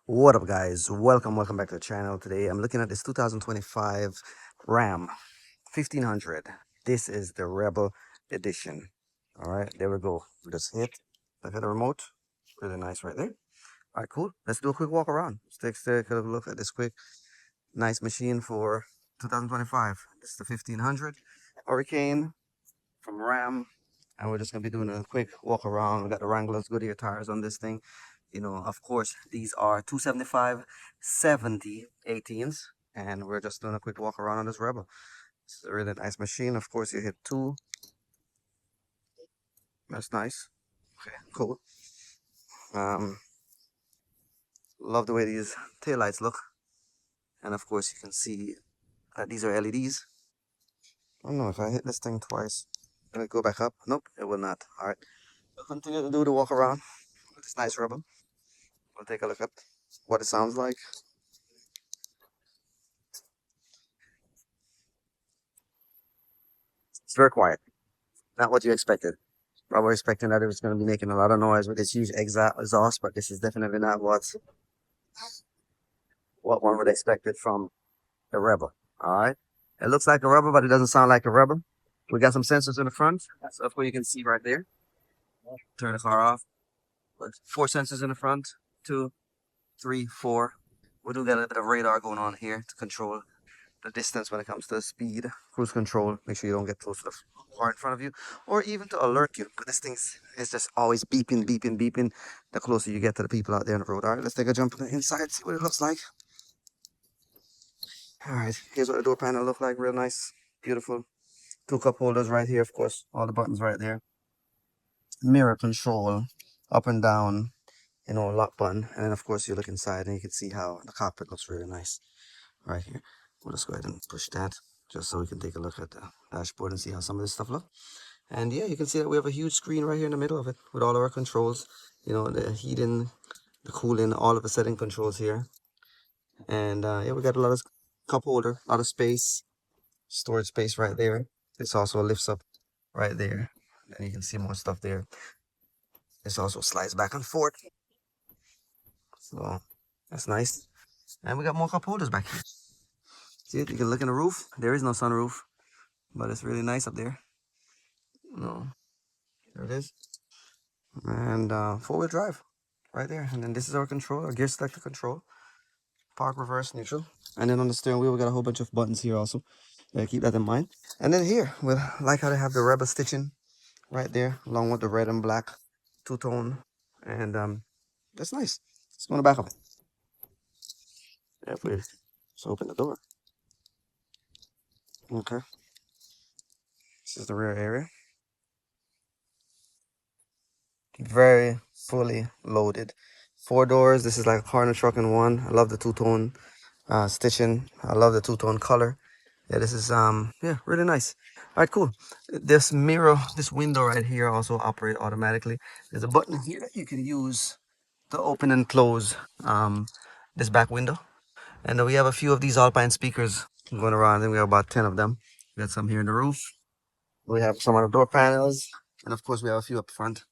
What up, guys? Welcome back to the channel. Today I'm looking at this 2025 Ram 1500. This is the Rebel edition. All right, there we go. We just look at the remote. Really nice right there. All right, cool. Let's do a quick walk around. Let's take a look at this quick nice machine for 2025. This is the 1500 Hurricane from Ram, and we're just gonna be doing a quick walk around. We got the Wranglers Goodyear tires on this thing. Of course, these are 275 70 18s, and we're just doing a quick walk around on this Rebel. It's a really nice machine. Of course, you hit 2. That's nice. Okay, cool. Love the way these taillights look, and of course, you can see that these are LEDs. I don't know if I hit this thing twice. Will it go back up? Nope, it will not. All right, we'll continue to do the walk around with this nice Rebel. We'll take a look at what it sounds like. It's very quiet. Not what you expected. Probably expecting that it was going to be making a lot of noise with this huge exhaust, but this is definitely not what one would expect it from the Rebel. All right. It looks like a Rebel, but it doesn't sound like a Rebel. We got some sensors in the front. So of course you can see right there. Turn the car off. 4 sensors in the front. 2, 3, 4. We do get a little bit of radar going on here to control the distance when it comes to speed, cruise control. Make sure you don't get close to the car in front of you, or even to alert you. But this thing is just always beeping, beeping, beeping the closer you get to the people out there on the road. All right, let's take a jump on the inside, see what it looks like. All right, here's what the door panel looks like. Real nice, beautiful. 2 cup holders right here, of course. All the buttons right there. Mirror control, up and down, lock button. And then of course you look inside and you can see how the cockpit looks really nice right here. We'll just go ahead and push that just so we can take a look at the dashboard and see how some of this stuff looks. And yeah, you can see that we have a huge screen right here in the middle of it with all of our controls, the heating, the cooling, all of the setting controls here. And yeah, we got a lot of cup holder, a lot of space, storage space right there. This also lifts up right there. And you can see more stuff there. This also slides back and forth. So that's nice. And we got more cup holders back here. See it? You can look in the roof. There is no sunroof, but it's really nice up there. No, there it is. And 4-wheel drive right there. And then this is our control, our gear selector control. Park, reverse, neutral. And then on the steering wheel, we got a whole bunch of buttons here also. Keep that in mind. And then here, we like how they have the Rebel stitching right there, along with the red and black two-tone. And that's nice. Let's go on the back of it. If we just open the door. Okay. This is the rear area. Very fully loaded. 4 doors. This is like a car and a truck in one. I love the two-tone stitching. I love the two-tone color. Yeah, this is yeah, really nice. All right, cool. This mirror, this window right here also operate automatically. There's a button here that you can use to open and close this back window. And we have a few of these Alpine speakers going around. I think we have about 10 of them. We got some here in the roof. We have some on the door panels. And of course we have a few up front.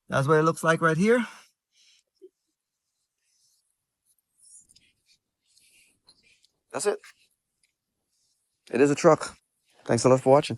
That's what it looks like right here. That's it. It is a truck. Thanks a lot for watching.